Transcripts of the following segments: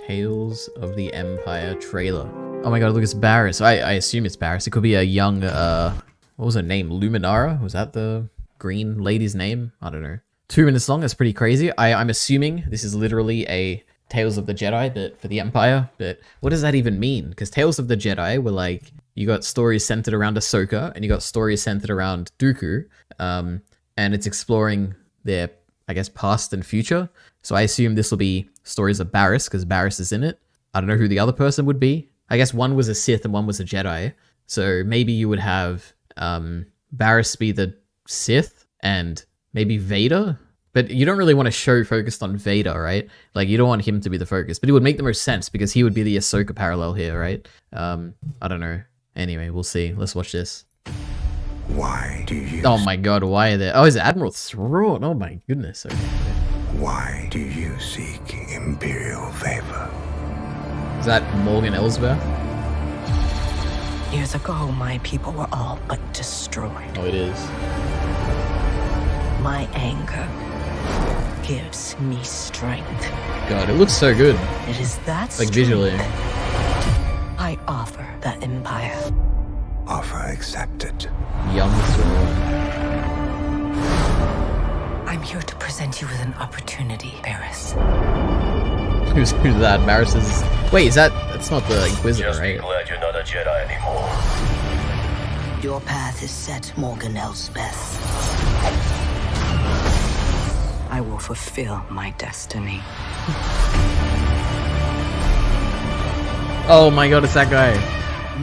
Tales of the Empire trailer. Oh my god, look, it's Barriss. I assume it's Barriss. It could be a young, what was her name? Luminara? Was that the green lady's name? I don't know. 2 minutes long, that's pretty crazy. I'm assuming this is literally a Tales of the Jedi, but for the Empire. But what does that even mean? Because Tales of the Jedi were like, you got stories centered around Ahsoka, and you got stories centered around Dooku, and it's exploring their, I guess, past and future. So I assume this will be stories of Barriss, because Barriss is in it. I don't know who the other person would be. I guess one was a Sith and one was a Jedi. So maybe you would have Barriss be the Sith and maybe Vader. But you don't really want a show focused on Vader, right? Like, you don't want him to be the focus. But it would make the most sense because he would be the Ahsoka parallel here, right? I don't know. Anyway, we'll see. Let's watch this. Why do you... Oh my god, why are there... Oh, is it Admiral Thrawn? Oh my goodness. Okay. Why do you seek Imperial favor? Is that Morgan Elsbeth? Years ago, my people were all but destroyed. Oh, it is. My anger gives me strength. God, it looks so good. It is that Like, strength visually. I offer the Empire. Offer accepted. Young Thrawn. I'm here to present you with an opportunity, Barriss. Who's that? Barriss's... Wait, is that... That's not the Inquisitor, Just right? be glad you're not a Jedi anymore. Your path is set, Morgan Elsbeth. I will fulfill my destiny. Oh my god, it's that guy.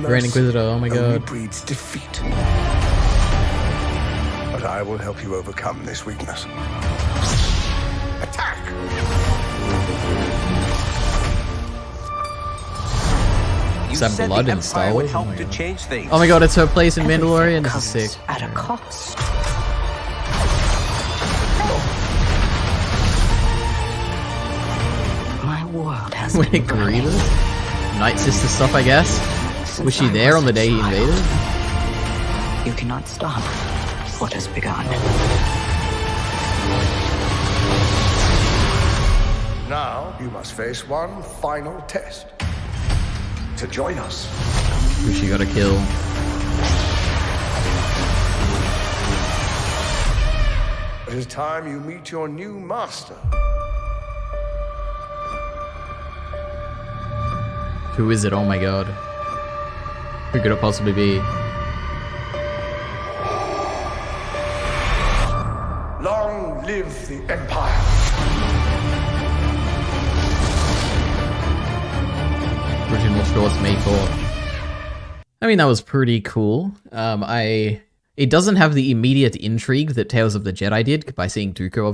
Grand Mercy Inquisitor, oh my only god. breeds defeat. But I will help you overcome this weakness. Attack! Is that blood in Star Wars? Oh my to god. change things. Oh my god, it's her place in Mandalorian. This is Comes sick. at a cost. My world has Wait, been burning Grievous? Night Sister stuff, I guess? since Was she I there on the a day he child. invaded? You cannot stop what has begun. Now you must face one final test. To join us. Who she gotta kill? It is time you meet your new master. Who is it? Oh my god. Who could it possibly be? Long live the Empire. Original shorts May 4th. I mean, that was pretty cool. It doesn't have the immediate intrigue that Tales of the Jedi did by seeing Dooku,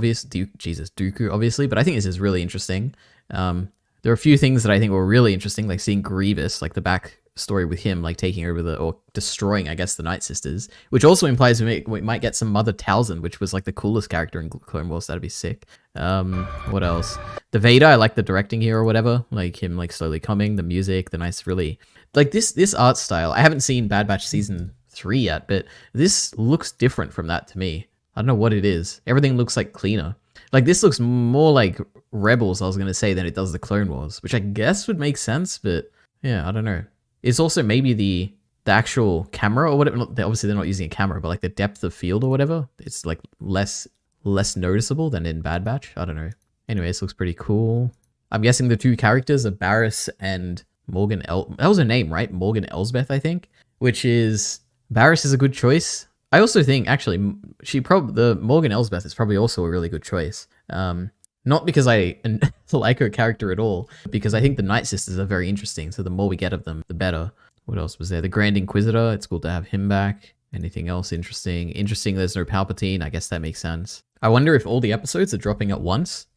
obviously, but I think this is really interesting. There are a few things that I think were really interesting, like seeing Grievous, like the back story with him, like taking over or destroying, I guess, the Night Sisters, which also implies we might get some Mother Talzin, which was like the coolest character in Clone Wars. That'd be sick. What else? The Vader, I like the directing here or whatever, like him like slowly coming, the music, the nice, really like this art style. I haven't seen Bad Batch season 3 yet, but this looks different from that to me. I don't know what it is. Everything looks like cleaner. Like, this looks more like Rebels, I was going to say, than it does the Clone Wars, which I guess would make sense, but yeah, I don't know. It's also maybe the actual camera or whatever. Obviously, they're not using a camera, but like the depth of field or whatever, it's like less noticeable than in Bad Batch. I don't know. Anyway, this looks pretty cool. I'm guessing the two characters are Barriss and Morgan that was her name, right? Morgan Elsbeth, I think, which is... Barriss is a good choice. I also think, actually, the Morgan Elsbeth is probably also a really good choice. Not because I like her character at all, but because I think the Night Sisters are very interesting, so the more we get of them, the better. What else was there? The Grand Inquisitor, it's cool to have him back. Anything else interesting? Interesting there's no Palpatine, I guess that makes sense. I wonder if all the episodes are dropping at once.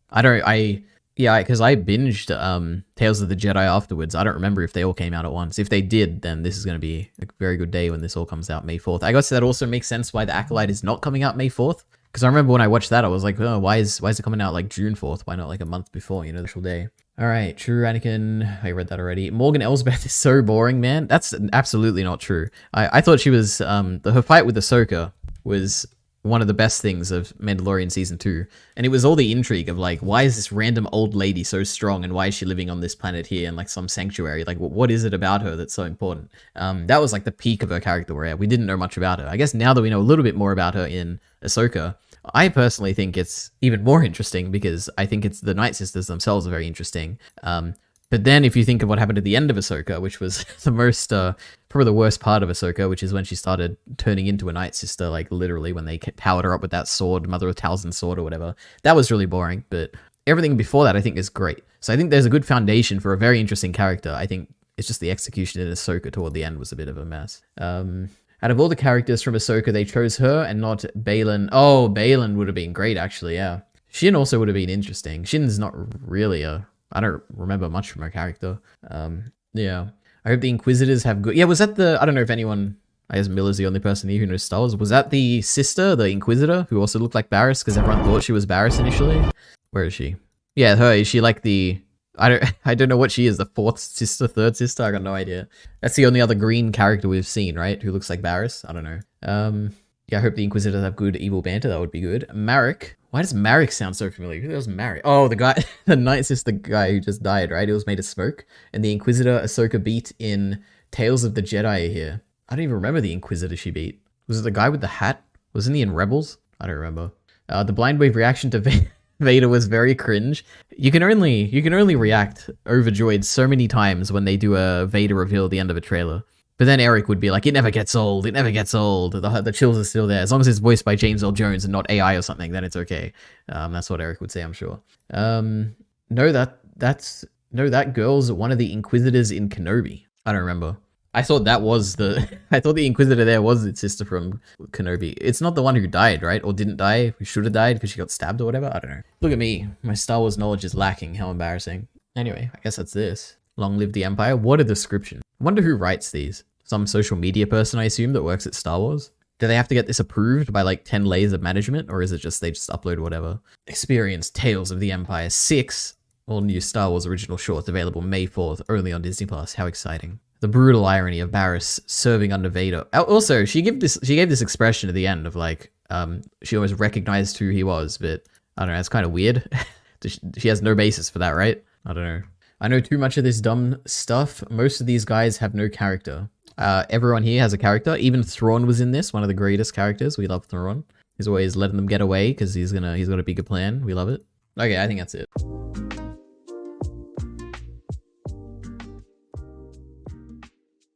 Yeah, because I binged Tales of the Jedi afterwards. I don't remember if they all came out at once. If they did, then this is going to be a very good day when this all comes out May 4th. I guess that also makes sense why The Acolyte is not coming out May 4th. Because I remember when I watched that, I was like, oh, why is it coming out like June 4th? Why not like a month before, the actual day? All right, true Anakin. I read that already. Morgan Elsbeth is so boring, man. That's absolutely not true. I thought she was, her fight with Ahsoka was one of the best things of Mandalorian Season 2. And it was all the intrigue of like, why is this random old lady so strong and why is she living on this planet here in like some sanctuary? Like, what is it about her that's so important? That was like the peak of her character where we didn't know much about her. I guess now that we know a little bit more about her in Ahsoka, I personally think it's even more interesting because I think it's the Night Sisters themselves are very interesting. But then if you think of what happened at the end of Ahsoka, which was the most, probably the worst part of Ahsoka, which is when she started turning into a Night Sister, like literally when they powered her up with that sword, Mother of Talzin sword or whatever. That was really boring, but everything before that I think is great. So I think there's a good foundation for a very interesting character. I think it's just the execution in Ahsoka toward the end was a bit of a mess. Out of all the characters from Ahsoka, they chose her and not Baylan. Oh, Baylan would have been great, actually, yeah. Shin also would have been interesting. Shin's not really I don't remember much from her character. Yeah. I hope the Inquisitors have good... Yeah, was that the... I don't know if anyone... I guess Miller's the only person here who knows Star Wars. Was that the sister, the Inquisitor, who also looked like Barriss? Because everyone thought she was Barriss initially. Where is she? Yeah, her. Is she like the... I don't know what she is. The fourth sister, third sister? I got no idea. That's the only other green character we've seen, right? Who looks like Barriss? I don't know. Yeah, I hope the Inquisitors have good evil banter. That would be good. Marek. Why does Marek sound so familiar? Who was Marek? Oh, the guy, the Night Sister guy who just died, right? It was made of smoke. And the Inquisitor Ahsoka beat in Tales of the Jedi here. I don't even remember the Inquisitor she beat. Was it the guy with the hat? Wasn't he in Rebels? I don't remember. The blind wave reaction to Vader was very cringe. You can only react overjoyed so many times when they do a Vader reveal at the end of a trailer. But then Eric would be like, it never gets old. It never gets old. The chills are still there. As long as it's voiced by James Earl Jones and not AI or something, then it's okay. That's what Eric would say, I'm sure. No, that girl's one of the Inquisitors in Kenobi. I don't remember. I thought the Inquisitor there was its sister from Kenobi. It's not the one who died, right? Or didn't die, who should have died because she got stabbed or whatever? I don't know. Look at me. My Star Wars knowledge is lacking. How embarrassing. Anyway, I guess that's this. Long live the Empire. What a description. I wonder who writes these. Some social media person, I assume, that works at Star Wars. Do they have to get this approved by like 10 layers of management, or is it just they just upload whatever? Experience Tales of the Empire 6, all new Star Wars original shorts available May 4th, only on Disney+. How exciting. The brutal irony of Barriss serving under Vader. Also, she gave this expression at the end of like, she always recognized who he was, but I don't know, it's kind of weird. She has no basis for that, right? I don't know. I know too much of this dumb stuff. Most of these guys have no character. Everyone here has a character. Even Thrawn was in this, one of the greatest characters. We love Thrawn. He's always letting them get away because he's got a bigger plan. We love it. Okay, I think that's it.